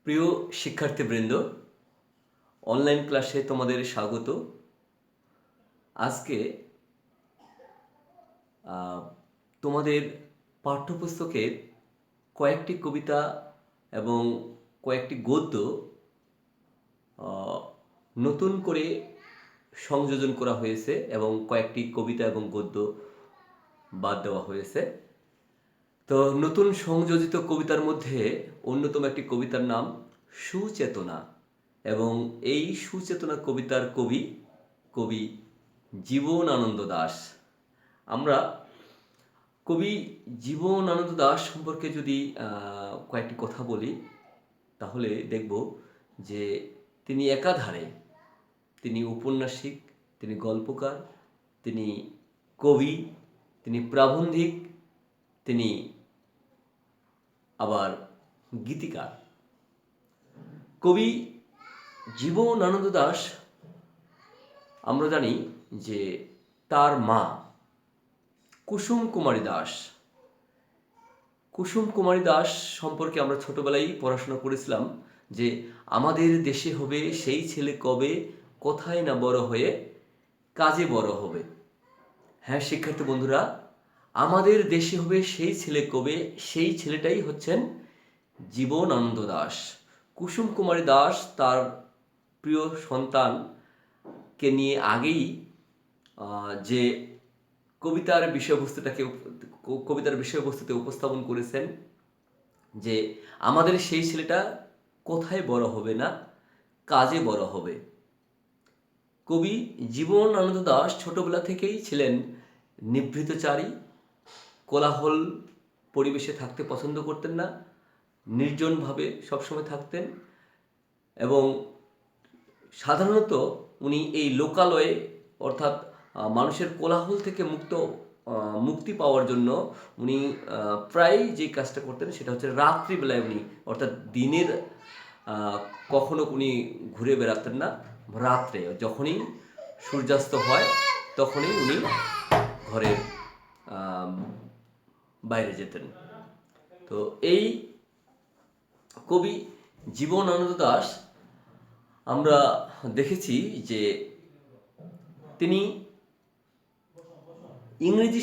প্রিয় শিক্ষার্থীবৃন্দ, অনলাইন ক্লাসে তোমাদের স্বাগত। আজকে তোমাদের পাঠ্যপুস্তকের কয়েকটি কবিতা এবং কয়েকটি গদ্য নতুন করে সংযোজন করা হয়েছে এবং কয়েকটি কবিতা এবং গদ্য বাদ দেওয়া হয়েছে। তো নতুন সংযোজিত কবিতার মধ্যে অন্যতম একটি কবিতার নাম সুচেতনা, এবং এই সুচেতনা কবিতার কবি জীবনানন্দ দাশ। আমরা কবি জীবনানন্দ দাশ সম্পর্কে যদি কয়েকটি কথা বলি, তাহলে দেখব যে তিনি একাধারে তিনি উপন্যাসিক, তিনি গল্পকার, তিনি কবি, তিনি প্রাবন্ধিক, তিনি আবার গীতিকার। কবি জীবনানন্দ দাশ, আমরা জানি যে তার মা কুসুম কুমারী দাস। কুসুম কুমারী দাস সম্পর্কে আমরা ছোটবেলায় পড়াশোনা করেছিলাম যে আমাদের দেশে হবে সেই ছেলে কবে, কোথায় না বড় হয়ে কাজে বড় হবে। হ্যাঁ শিক্ষার্থী বন্ধুরা, আমাদের দেশে হবে সেই ছেলে কবে, সেই ছেলেটাই হচ্ছেন জীবনানন্দ দাশ। কুসুম কুমারী দাস তার প্রিয় সন্তানকে নিয়ে আগেই যে কবিতার বিষয়বস্তুতে উপস্থাপন করেছেন যে আমাদের সেই ছেলেটা কোথায় বড় হবে না, কাজে বড় হবে। কবি জীবনানন্দ দাশ ছোটবেলা থেকেই ছিলেন নিভৃতচারী, কোলাহল পরিবেশে থাকতে পছন্দ করতেন না, নির্জনভাবে সবসময় থাকতেন এবং সাধারণত উনি এই লোকালয়ে অর্থাৎ মানুষের কোলাহল থেকে মুক্তি পাওয়ার জন্য উনি প্রায়ই যে কাজটা করতেন সেটা হচ্ছে রাত্রিবেলায় উনি, অর্থাৎ দিনের কখনো উনি ঘুরে বেড়াতেন না, রাত্রে যখনই সূর্যাস্ত হয় তখনই উনি ঘরের বাইরে যেতেন। তো এই কবি জীবনানন্দ দাশ আমরা দেখেছি যে তিনি ইংরেজি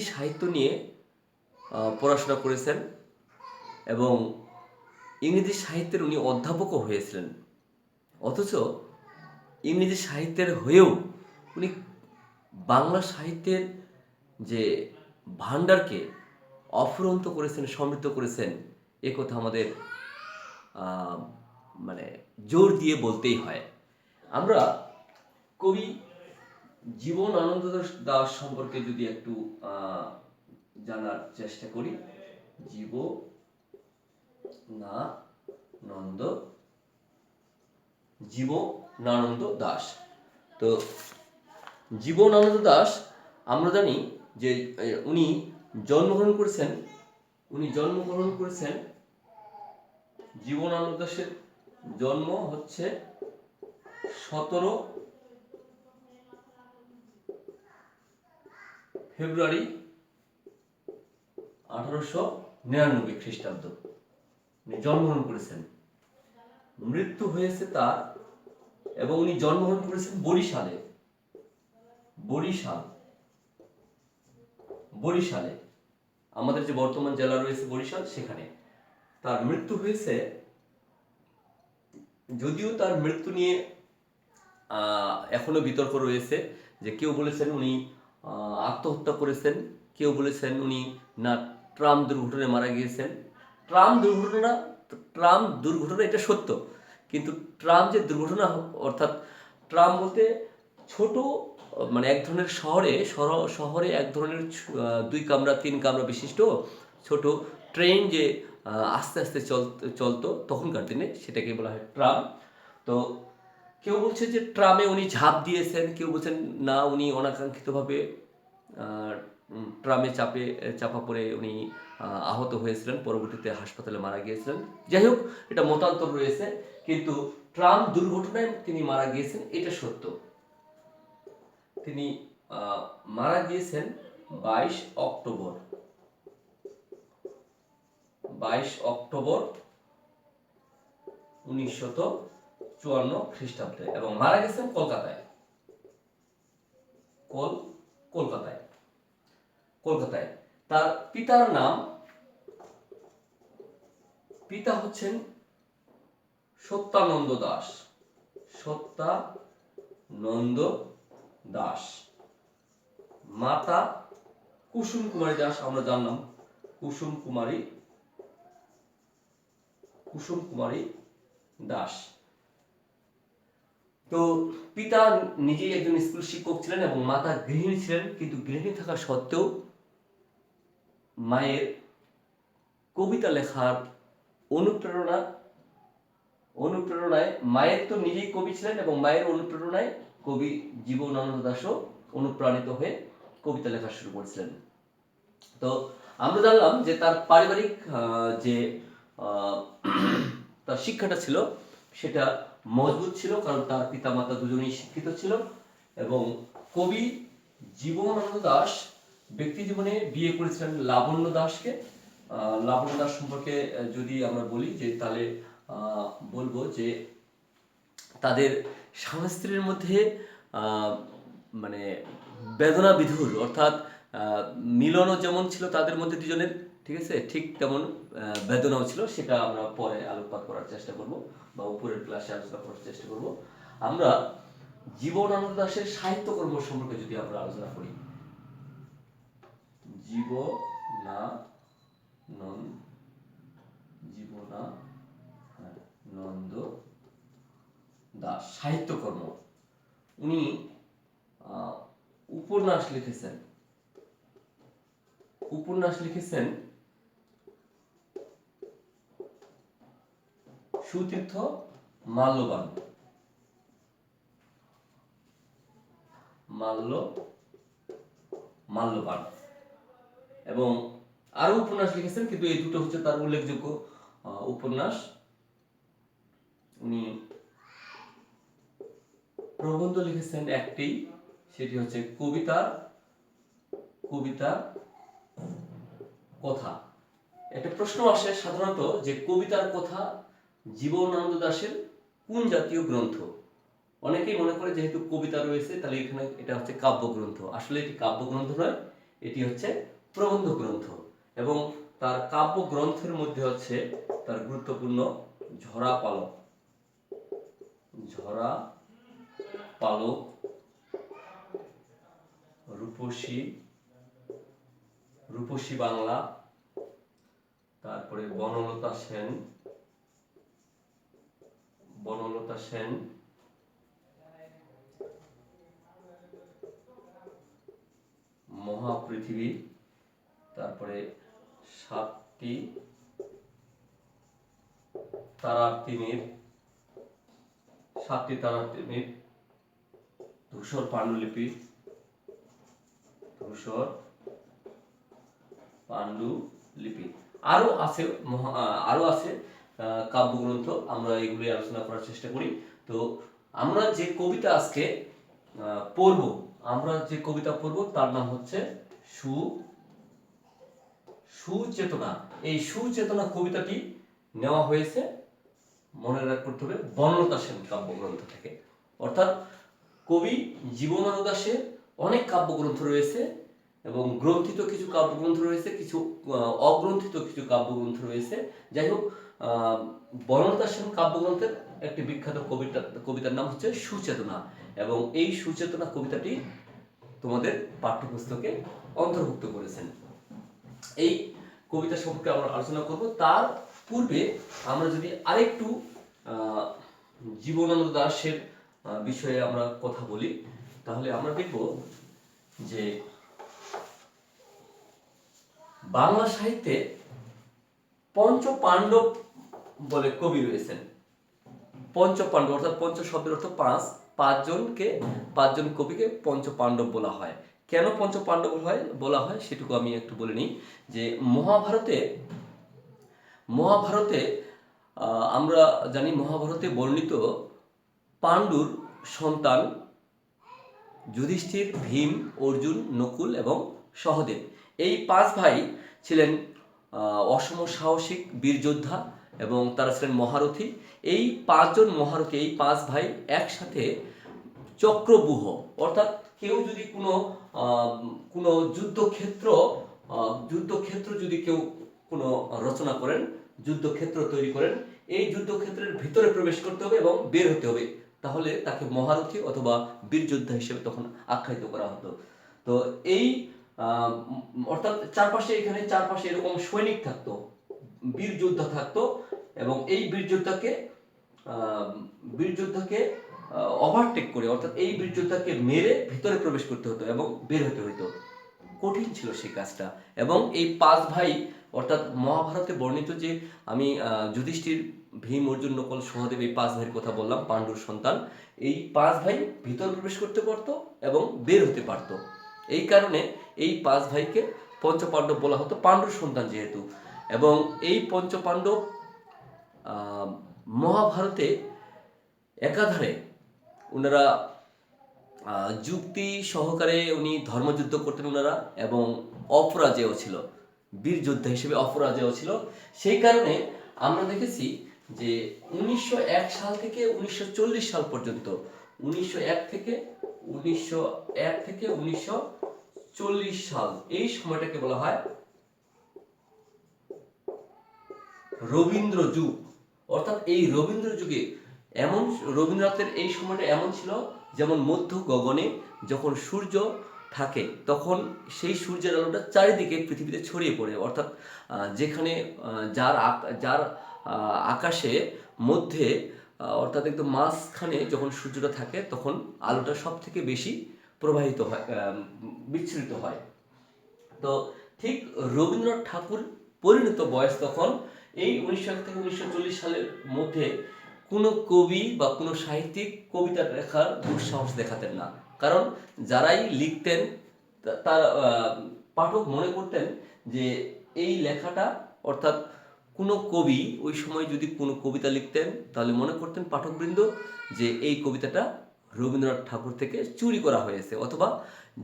সাহিত্য নিয়ে পড়াশোনা করেছেন এবং ইংরেজি সাহিত্যের উনি অধ্যাপকও হয়েছিলেন। অথচ ইংরেজি সাহিত্যের হয়েও উনি বাংলা সাহিত্যের যে ভাণ্ডারকে অফুরন্ত করেছেন, সমৃদ্ধ করেছেন, এ কথা আমাদের মানে জোর দিয়ে বলতেই হয়। আমরা কবি জীবনানন্দ দাশ সম্পর্কে যদি একটু জানার চেষ্টা করি। জীবনানন্দ দাশ। তো জীবনানন্দ দাশ আমরা জানি যে উনি জন্মগ্রহণ করেছেন জীবনানন্দ দাশের জন্ম হচ্ছে 17 ফেব্রুয়ারি 1899 খ্রিস্টাব্দ জন্মগ্রহণ করেছেন। মৃত্যু হয়েছে তার, এবং উনি জন্মগ্রহণ করেছেন বরিশালে, আমাদের যে বর্তমান জেলা রয়েছে বরিশাল, সেখানে তার মৃত্যু হয়েছে। যদিও তার মৃত্যু নিয়ে এখনো বিতর্ক রয়েছে, যে কেউ বলেছেন উনি আত্মহত্যা করেছেন, কেউ বলেছেন উনি না ট্রাম দুর্ঘটনায় মারা গিয়েছেন। ট্রাম দুর্ঘটনা এটা সত্য, কিন্তু ট্রাম যে দুর্ঘটনা, অর্থাৎ ট্রাম বলতে ছোট, মানে এক ধরনের শহরে এক ধরনের 2 কামরা 3 কামরা বিশিষ্ট ছোট ট্রেন যে আস্তে আস্তে চলতো তখনকার দিনে, সেটাকে বলা হয় ট্রাম। তো কেউ বলছে যে ট্রামে উনি ঝাঁপ দিয়েছেন, কেউ বলছেন না উনি অনাকাঙ্ক্ষিতভাবে ট্রামে চাপা পড়ে উনি আহত হয়েছিলেন, পরবর্তীতে হাসপাতালে মারা গিয়েছিলেন। যাই হোক, এটা মতান্তর রয়েছে, কিন্তু ট্রাম দুর্ঘটনায় তিনি মারা গিয়েছেন এটা সত্য। তিনি মারা গিয়েছেন 22 22 অক্টোবর 1954 খ্রিস্টাব্দে এবং মারা গেছেন কলকাতায়। কলকাতায় কলকাতায়। তার পিতার নাম, পিতা হচ্ছেন সত্যানন্দ দাস। সত্যানন্দ দাস। মাতা কুসুম কুমারী দাস, আমরা জানলাম কুসুম কুমারী দাস। তো পিতা নিজেই একজন স্কুল শিক্ষক ছিলেন এবং মাতা গৃহিণী ছিলেন, কিন্তু গৃহিণী থাকা সত্ত্বেও মায়ের কবিতা লেখার অনুপ্রেরণায় মায়ের তো নিজেই কবি ছিলেন এবং মায়ের অনুপ্রেরণায় কবি জীবনানন্দ দাশও অনুপ্রাণিত হয়ে কবিতা লেখা শুরু করেছিলেন। তো আমরা জানলাম যে তার পারিবারিক যে তার শিক্ষাটা ছিল সেটা মজবুত ছিল, কারণ তার পিতামাতা দুজনেই শিক্ষিত ছিল। এবং কবি জীবনানন্দ দাশ ব্যক্তি জীবনে বিয়ে করেছিলেন লাবণ্য দাসকে। লাবণ্য দাস সম্পর্কে যদি আমরা বলি যে তাহলে বলবো যে তাদের স্বামী স্ত্রীর মধ্যে মানে বেদনা বিধুর, অর্থাৎ মিলনও যেমন ছিল তাদের মধ্যে দুজনের, ঠিক আছে, ঠিক তেমন বেদনাও ছিল। সেটা আমরা পরে আলোকপাত করার চেষ্টা করব বা উপরের ক্লাসে আলোচনা করার চেষ্টা করব। আমরা জীবনানন্দ দাশের সাহিত্যকর্ম সম্পর্কে যদি আমরা আলোচনা করি, জীবনানন্দ দাশ সাহিত্যকর্ম, উনি উপন্যাস লিখেছেন সুতীর্থ মাল্যবান এবং আরো উপন্যাস লিখেছেন, কিন্তু এই দুটো হচ্ছে তার উল্লেখযোগ্য উপন্যাস। উনি প্রবন্ধ লিখেছেন একটি, সেটি হচ্ছে কবিতার কথা। একটা প্রশ্ন আসে সাধারণত যে কবিতার কথা জীবনানন্দ দাশের কোন জাতীয় গ্রন্থ? অনেকেই মনে করে যেহেতু কবিতা রয়েছে তাহলে এখানে এটা হচ্ছে কাব্যগ্রন্থ। আসলে এটি কাব্যগ্রন্থ নয়, এটি হচ্ছে প্রবন্ধ গ্রন্থ। এবং তার কাব্যগ্রন্থের মধ্যে হচ্ছে তার গুরুত্বপূর্ণ ঝরা পালক, রূপসী বাংলা, তারপরে বনলতা সেন, মহাপৃথিবী, তারপরে সাতটি তারার তিমির, ধূসর পাণ্ডুলিপি, আরো আছে কাব্যগ্রন্থ। আমরা এগুলি আলোচনা করার চেষ্টা করি। তো আমরা যে কবিতা আজকে পড়ব তার নাম হচ্ছে সুচেতনা। এই সুচেতনা কবিতাটি নেওয়া হয়েছে, মনে রাখতে হবে, বনলতা সেন কাব্যগ্রন্থ থেকে। অর্থাৎ কবি জীবনানন্দ দাশের অনেক কাব্যগ্রন্থ রয়েছে এবং গ্রন্থিত কিছু কাব্যগ্রন্থ রয়েছে, কিছু অগ্রন্থিত কিছু কাব্যগ্রন্থ রয়েছে। যাই হোক, বনলতা সেন কাব্যগ্রন্থের একটি বিখ্যাত কবিতার নাম হচ্ছে সুচেতনা, এবং এই সুচেতনা কবিতাটি তোমাদের পাঠ্যপুস্তকে অন্তর্ভুক্ত করেছেন। এই কবিতা সম্পর্কে আমরা আলোচনা করব। তার পূর্বে আমরা যদি আরেকটু জীবনানন্দ দাশের বিষয়ে আমরা কথা বলি, তাহলে আমরা দেখব যে বাংলা সাহিত্যে পঞ্চ পাণ্ডব বলে কবি রয়েছেন। পঞ্চ পাণ্ডব অর্থাৎ পঞ্চ শব্দের অর্থ পাঁচজন কবিকে পঞ্চ পাণ্ডব বলা হয়। কেন পঞ্চ পাণ্ডব বলা হয় সেটুকু আমি একটু বলে নিই। যে মহাভারতে আমরা জানি, মহাভারতে বর্ণিত পাণ্ডুর সন্তান যুধিষ্ঠির, ভীম, অর্জুন, নকুল এবং সহদেব, এই 5 ভাই ছিলেন অসম সাহসিক বীর যোদ্ধা এবং তারা ছিলেন মহারথী। এই 5জন মহারথী, এই 5 ভাই একসাথে চক্রব্যূহ, অর্থাৎ কেউ যদি কোনো যুদ্ধক্ষেত্র যদি কেউ কোনো রচনা করেন, যুদ্ধক্ষেত্র তৈরি করেন, এই যুদ্ধক্ষেত্রের ভিতরে প্রবেশ করতে হবে এবং বের হতে হবে, তাহলে তাকে মহারথী অথবা বীর যোদ্ধা হিসেবে তখন আখ্যায়িত করা হতো। তো এই অর্থাৎ চারপাশে এরকম সৈনিক থাকতো, বীর যোদ্ধা থাকতো, এবং এই বীর যোদ্ধাকে ওভারটেক করে, অর্থাৎ এই বীর যোদ্ধাকে মেরে ভিতরে প্রবেশ করতে হতো এবং বের হতে হতো। কঠিন ছিল সেই কাজটা। এবং এই 5 ভাই, অর্থাৎ মহাভারতে বর্ণিত যে আমি যুধিষ্ঠির, ভীম, অর্জুন, নকুল, সহদেব, এই 5 ভাইয়ের কথা বললাম, পাণ্ডুর সন্তান, এই 5 ভাই ভিতর প্রবেশ করতে পারতো এবং বের হতে পারতো। এই কারণে এই 5 ভাইকে পঞ্চপাণ্ডব বলা হতো, পাণ্ডুর সন্তান যেহেতু। এবং এই পঞ্চপাণ্ডব মহাভারতে একাধারে ওনারা যুক্তি সহকারে ধর্মযুদ্ধ করতেন ওনারা, এবং অপরাজেয় ছিল, বীর যোদ্ধা হিসেবে অপরাজেয় ছিল। সেই কারণে আমরা দেখেছি যে 1901 সাল থেকে 1940 সাল পর্যন্ত, 1901 থেকে 1940 সাল, এই সময়টাকে বলা হয় রবীন্দ্র যুগ। অর্থাৎ এই রবীন্দ্র যুগে রবীন্দ্রনাথের এই সময়টা এমন ছিল, যেমন মধ্য গগনে যখন সূর্য থাকে তখন সেই সূর্যের আলোটা চারিদিকে পৃথিবীতে ছড়িয়ে পড়ে, অর্থাৎ যেখানে যার আকাশে মধ্যে, অর্থাৎ একদম মাঝখানে যখন সূর্যটা থাকে তখন আলোটা সব থেকে বেশি প্রবাহিত হয়, বিচ্ছুরিত হয়। তো ঠিক রবীন্দ্রনাথ ঠাকুর পরিণত বয়স তখন এই 1901 থেকে 1940 সালের মধ্যে কোনো কবি বা কোনো সাহিত্যিক কবিতা লেখার দুঃসাহস দেখাতেন না। কারণ যারাই লিখতেন তার পাঠক মনে করতেন যে এই লেখাটা, অর্থাৎ কোনো কবি ওই সময় যদি কোনো কবিতা লিখতেন তাহলে মনে করতেন পাঠকবৃন্দ যে এই কবিতাটা রবীন্দ্রনাথ ঠাকুর থেকে চুরি করা হয়েছে, অথবা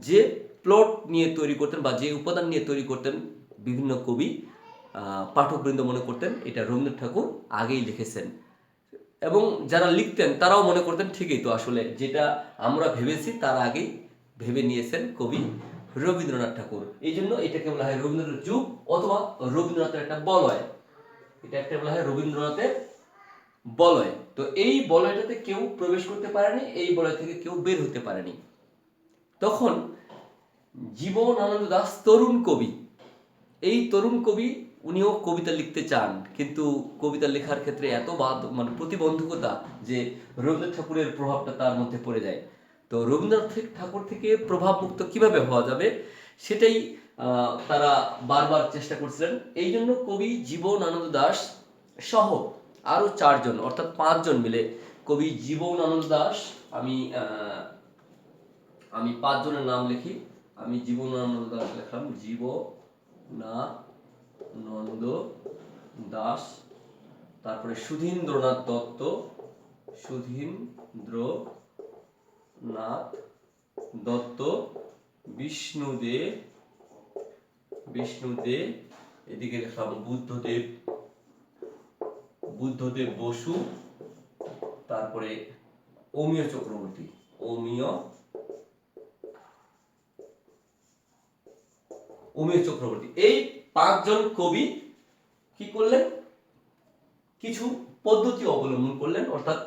যে প্লট নিয়ে তৈরি করতেন বা যে উপাদান নিয়ে তৈরি করতেন বিভিন্ন কবি, পাঠকবৃন্দ মনে করতেন এটা রবীন্দ্রনাথ ঠাকুর আগেই লিখেছেন। এবং যারা লিখতেন তারাও মনে করতেন ঠিকই তো, আসলে যেটা আমরা ভেবেছি তার আগেই ভেবে নিয়েছেন কবি রবীন্দ্রনাথ ঠাকুর। এই জন্য এটাকে বলা হয় রবীন্দ্রনাথ যুগ অথবা রবীন্দ্রনাথের একটা বলয়। এটা একটা বলা হয় রবীন্দ্রনাথের বলয়। তো এই বলয়টাতে কেউ প্রবেশ করতে পারেনি, এই বলয় থেকে কেউ বের হতে পারেনি। তখন জীবনানন্দ দাশ তরুণ কবি, এই তরুণ কবি উনিও কবিতা লিখতে চান, কিন্তু কবিতা লেখার ক্ষেত্রে এত প্রতিবন্ধকতা যে রবীন্দ্রনাথ ঠাকুরের প্রভাবটা তার মধ্যে পড়ে যায়। তো রবীন্দ্রনাথ ঠাকুর থেকে প্রভাবমুক্ত কিভাবে হওয়া যাবে সেটাই তারা বারবার চেষ্টা করছিলেন। এই জন্য কবি জীবনানন্দ দাশ সহ আরো 4 জন, অর্থাৎ 5 জন মিলে কবি জীবনানন্দ দাশ, আমি 5 জনের নাম লিখি। আমি জীবনানন্দ দাশ লিখলাম, জীবনানন্দ দাশ, তারপরে সুধীন্দ্রনাথ দত্ত, বিষ্ণুদে, এদিকে লিখলাম বুদ্ধদেব বসু, তারপরে অমিয় চক্রবর্তী। এই 5 জন কবি কি করলেন, কিছু পদ্ধতি অবলম্বন করলেন, অর্থাৎ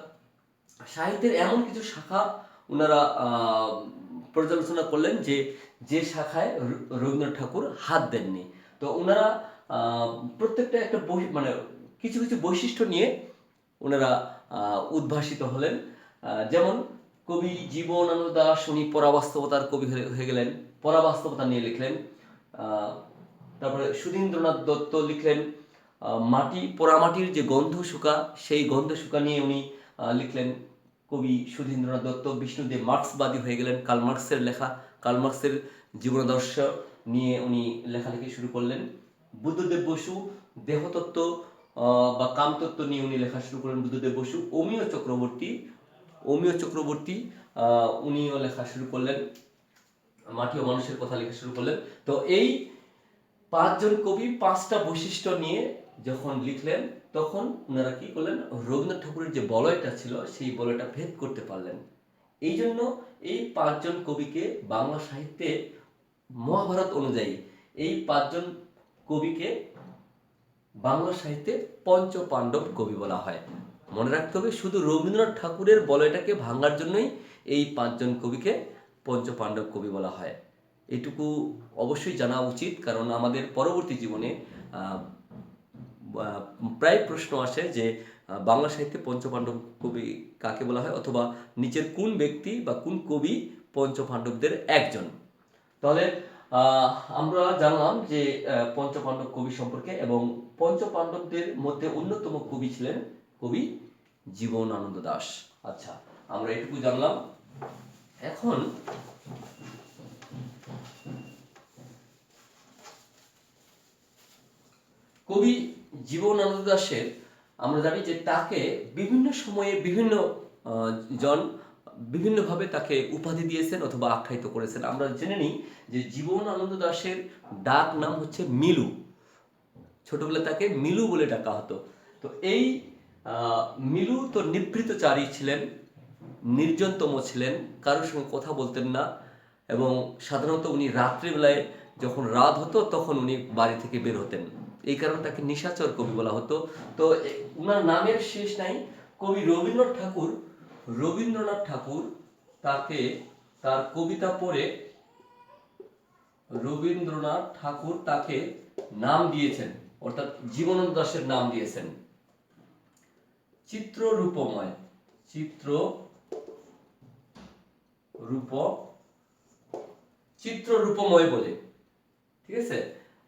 সাহিত্যের এমন কিছু শাখা ওনারা পর্যালোচনা করলেন যে শাখায় রবীন্দ্রনাথ ঠাকুর হাত দেননি। তো ওনারা প্রত্যেকটা একটা কিছু কিছু বৈশিষ্ট্য নিয়ে ওনারা উদ্ভাসিত হলেন। যেমন কবি জীবনানন্দ দাশ উনি পরাবাস্তবতার কবি হয়ে গেলেন, পরাবাস্তবতা নিয়ে লিখলেন। তারপরে সুধীন্দ্রনাথ দত্ত লিখলেন পোড়ামাটির যে গন্ধ শুকা, সেই গন্ধ শুকা নিয়ে উনি লিখলেন কবি সুধীন্দ্রনাথ দত্ত। বিষ্ণুদেব মার্ক্সবাদী হয়ে গেলেন, কার্ল মার্ক্সের জীবনাদর্শ নিয়ে উনি লেখালেখি শুরু করলেন। বুদ্ধদেব বসু দেহতত্ত্ব বা কামতত্ত্ব নিয়ে উনি লেখা শুরু করলেন বুদ্ধদেব বসু। অমিয় চক্রবর্তী উনিও লেখা শুরু করলেন, মাটি ও মানুষের কথা লেখা শুরু করলেন। তো এই পাঁচজন কবি পাঁচটা বৈশিষ্ট্য নিয়ে যখন লিখলেন, তখন ওনারা কি করলেন, রবীন্দ্রনাথ ঠাকুরের যে বলয়টা ছিল সেই বলয়টা ভেদ করতে পারলেন। এই জন্য এই পাঁচজন কবিকে বাংলা সাহিত্যে মহাভারত অনুযায়ী এই পাঁচজন কবিকে বাংলা সাহিত্যে পঞ্চ পাণ্ডব কবি বলা হয়। মনে রাখতে হবে, শুধু রবীন্দ্রনাথ ঠাকুরের বলয়টাকে ভাঙার জন্যই এই পাঁচজন কবিকে পঞ্চ পাণ্ডব কবি বলা হয়। এটুকু অবশ্যই জানা উচিত, কারণ আমাদের পরবর্তী জীবনে প্রায় প্রশ্ন আসে যে বাংলা সাহিত্যে পঞ্চপাণ্ডব কবি কাকে বলা হয়, অথবা নিচের কোন ব্যক্তি বা কোন কবি পঞ্চপাণ্ডবদের একজন। তাহলে আমরা জানলাম যে পঞ্চপাণ্ডব কবি সম্পর্কে, এবং পঞ্চপাণ্ডবদের মধ্যে অন্যতম কবি ছিলেন কবি জীবনানন্দ দাশ। আচ্ছা, আমরা এটুকু জানলাম। এখন কবি জীবনানন্দ দাশের আমরা জানি যে তাকে বিভিন্ন সময়ে বিভিন্ন জন বিভিন্নভাবে তাকে উপাধি দিয়েছেন অথবা আখ্যায়িত করেছেন। আমরা জেনে নিই যে জীবনানন্দ দাশের ডাক নাম হচ্ছে মিলু। ছোটবেলায় তাকে মিলু বলে ডাকা হতো। তো এই মিলু তো নিভৃতচারী ছিলেন, নির্জনতম ছিলেন, কারোর সঙ্গে কথা বলতেন না, এবং সাধারণত উনি রাত্রিবেলায় যখন রাত হতো তখন উনি বাড়ি থেকে বের হতেন। এই কারণে তাকে নিশাচর কবি বলা হতো। তো উনার নামের শেষ নাই। কবি রবীন্দ্রনাথ ঠাকুর তাকে তার কবিতা পড়ে রবীন্দ্রনাথ ঠাকুর তাকে নাম দিয়েছেন, অর্থাৎ জীবনানন্দ দাশের নাম দিয়েছেন চিত্ররূপময়। চিত্ররূপময় বলে, ঠিক আছে।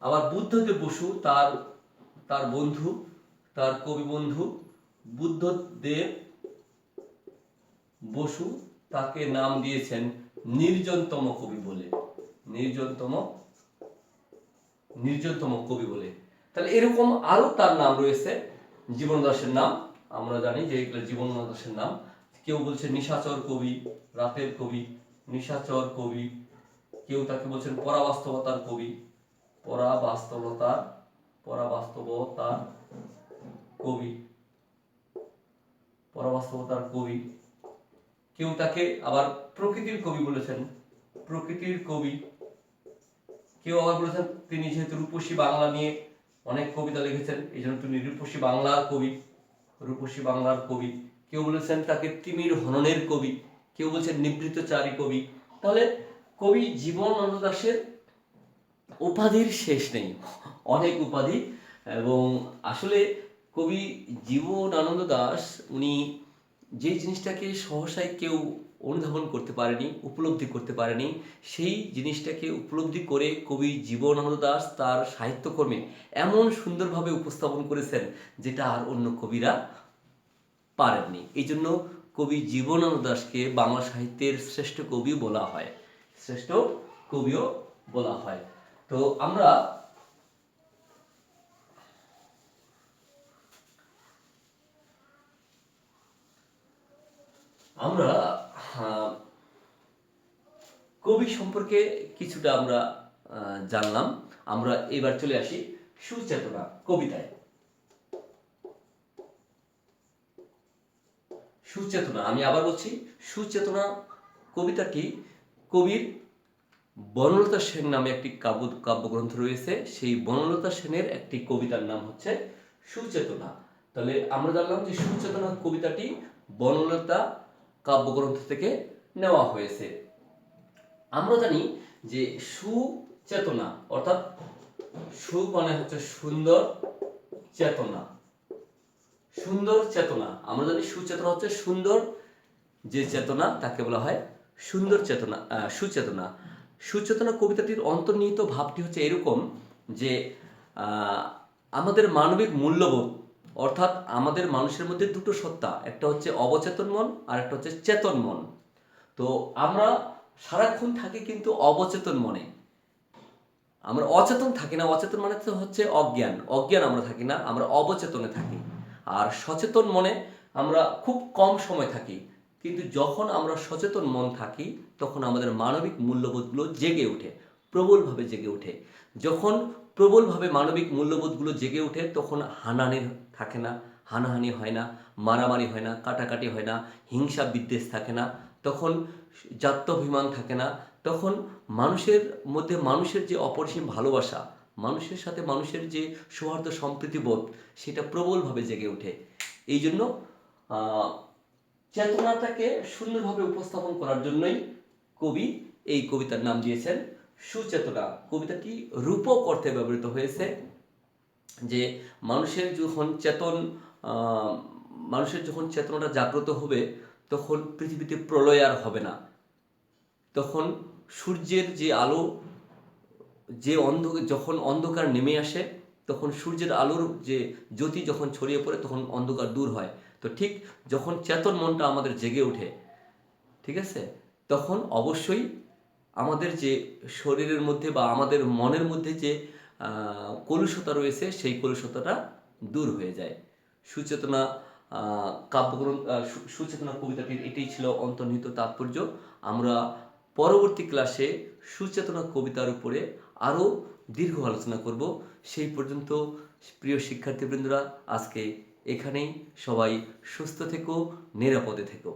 আবার বুদ্ধদেব বসু তার বন্ধু, তার কবি বন্ধু বুদ্ধদেব বসু তাকে নাম দিয়েছেন নির্জনতম কবি বলে। নির্জনতম কবি বলে। তাহলে এরকম আরো তার নাম রয়েছে, জীবনানন্দ দাশের নাম আমরা জানি যে এগুলো জীবনানন্দ দাশের নাম। কেউ বলছে নিশাচর কবি, রাতের কবি, নিশাচর কবি। কেউ তাকে বলছেন পরাবাস্তবতার কবি, পরাবাস্তবতার কবি। কেউ তাকে আবার প্রকৃতির কবি বলেছেন, প্রকৃতির কবি। কেউ আবার বলেছেন তিনি যেহেতু রূপসী বাংলা নিয়ে অনেক কবিতা লিখেছেন, এই জন্য তিনি রূপসী বাংলার কবি। কেউ বলেছেন তাকে তিমির হননের কবি, কেউ বলছেন নিভৃতচারী কবি। তাহলে কবি জীবনানন্দ দাশের উপাধির শেষ নেই, অনেক উপাধি। এবং আসলে কবি জীবনানন্দ দাশ উনি যে জিনিসটাকে সহসায় কেউ অনুধাবন করতে পারেনি, উপলব্ধি করতে পারেনি, সেই জিনিসটাকে উপলব্ধি করে কবি জীবনানন্দ দাশ তার সাহিত্যকর্মে এমন সুন্দরভাবে উপস্থাপন করেছেন যেটা আর অন্য কবিরা পারেননি। এই জন্য কবি জীবনানন্দ দাশকে বাংলা সাহিত্যের শ্রেষ্ঠ কবিও বলা হয়। তো আমরা কবি সম্পর্কে কিছুটা আমরা জানলাম। আমরা এবার চলে আসি সুচেতনা কবিতায়। সুচেতনা, আমি আবার বলছি, সুচেতনা কবিতাটি কবির বনলতা সেন নামে একটি কাব্যগ্রন্থ রয়েছে। সেই বনলতা সেনের একটি কবিতার নাম হচ্ছে সুচেতনা। তাহলে আমরা জানলাম যে সুচেতনা কবিতাটি বনলতা কাব্যগ্রন্থ থেকে নেওয়া হয়েছে। আমরা জানি যে সুচেতনা অর্থাৎ সু মানে হচ্ছে সুন্দর, চেতনা, আমরা জানি সুচেতনা হচ্ছে সুন্দর যে চেতনা তাকে বলা হয় সুন্দর চেতনা, সুচেতনা। সুচেতনা কবিতাটির অন্তর্নিহিত ভাবটি হচ্ছে এরকম যে আমাদের মানবিক মূল্যবোধ, অর্থাৎ আমাদের মানুষের মধ্যে দুটো সত্তা, একটা হচ্ছে অবচেতন মন আর একটা হচ্ছে চেতন মন। তো আমরা সারাক্ষণ থাকি কিন্তু অবচেতন মনে, আমরা অচেতন থাকি না। অচেতন মানে তো হচ্ছে অজ্ঞান আমরা থাকি না, আমরা অবচেতনে থাকি। আর সচেতন মনে আমরা খুব কম সময় থাকি। কিন্তু যখন আমরা সচেতন মন থাকি তখন আমাদের মানবিক মূল্যবোধগুলো জেগে ওঠে, প্রবলভাবে জেগে ওঠে। যখন প্রবলভাবে মানবিক মূল্যবোধগুলো জেগে ওঠে, তখন হানাহানি থাকে না, হানাহানি হয় না, মারামারি হয় না, কাটাকাটি হয় না, হিংসা বিদ্বেষ থাকে না, তখন জাত্যভিমান থাকে না, তখন মানুষের মধ্যে মানুষের যে অপরিসীম ভালোবাসা, মানুষের সাথে মানুষের যে সৌহার্দ্য সম্প্রীতিবোধ, সেটা প্রবলভাবে জেগে ওঠে। এই জন্য চেতনাটাকে সুন্দরভাবে উপস্থাপন করার জন্যই কবি এই কবিতার নাম দিয়েছেন সুচেতনা। কবিতাটি রূপক অর্থে ব্যবহৃত হয়েছে, যে মানুষের যখন মানুষের যখন চেতনাটা জাগ্রত হবে, তখন পৃথিবীতে প্রলয় আর হবে না। তখন সূর্যের যে আলো, যখন অন্ধকার নেমে আসে, তখন সূর্যের আলোর যে জ্যোতি যখন ছড়িয়ে পড়ে, তখন অন্ধকার দূর হয়। তো ঠিক যখন চেতন মনটা আমাদের জেগে ওঠে, ঠিক আছে, তখন অবশ্যই আমাদের যে শরীরের মধ্যে বা আমাদের মনের মধ্যে যে কলুষতা রয়েছে, সেই কলুষতাটা দূর হয়ে যায়। সুচেতনা কাব্যগ্রন্থ, সুচেতনা কবিতাটির এটাই ছিল অন্তর্নিহিত তাৎপর্য। আমরা পরবর্তী ক্লাসে সুচেতনা কবিতার উপরে আরও দীর্ঘ আলোচনা করব। সেই পর্যন্ত প্রিয় শিক্ষার্থীবৃন্দরা, আজকে এখানেই। সবাই সুস্থ থেকো, নিরাপদে থেকো।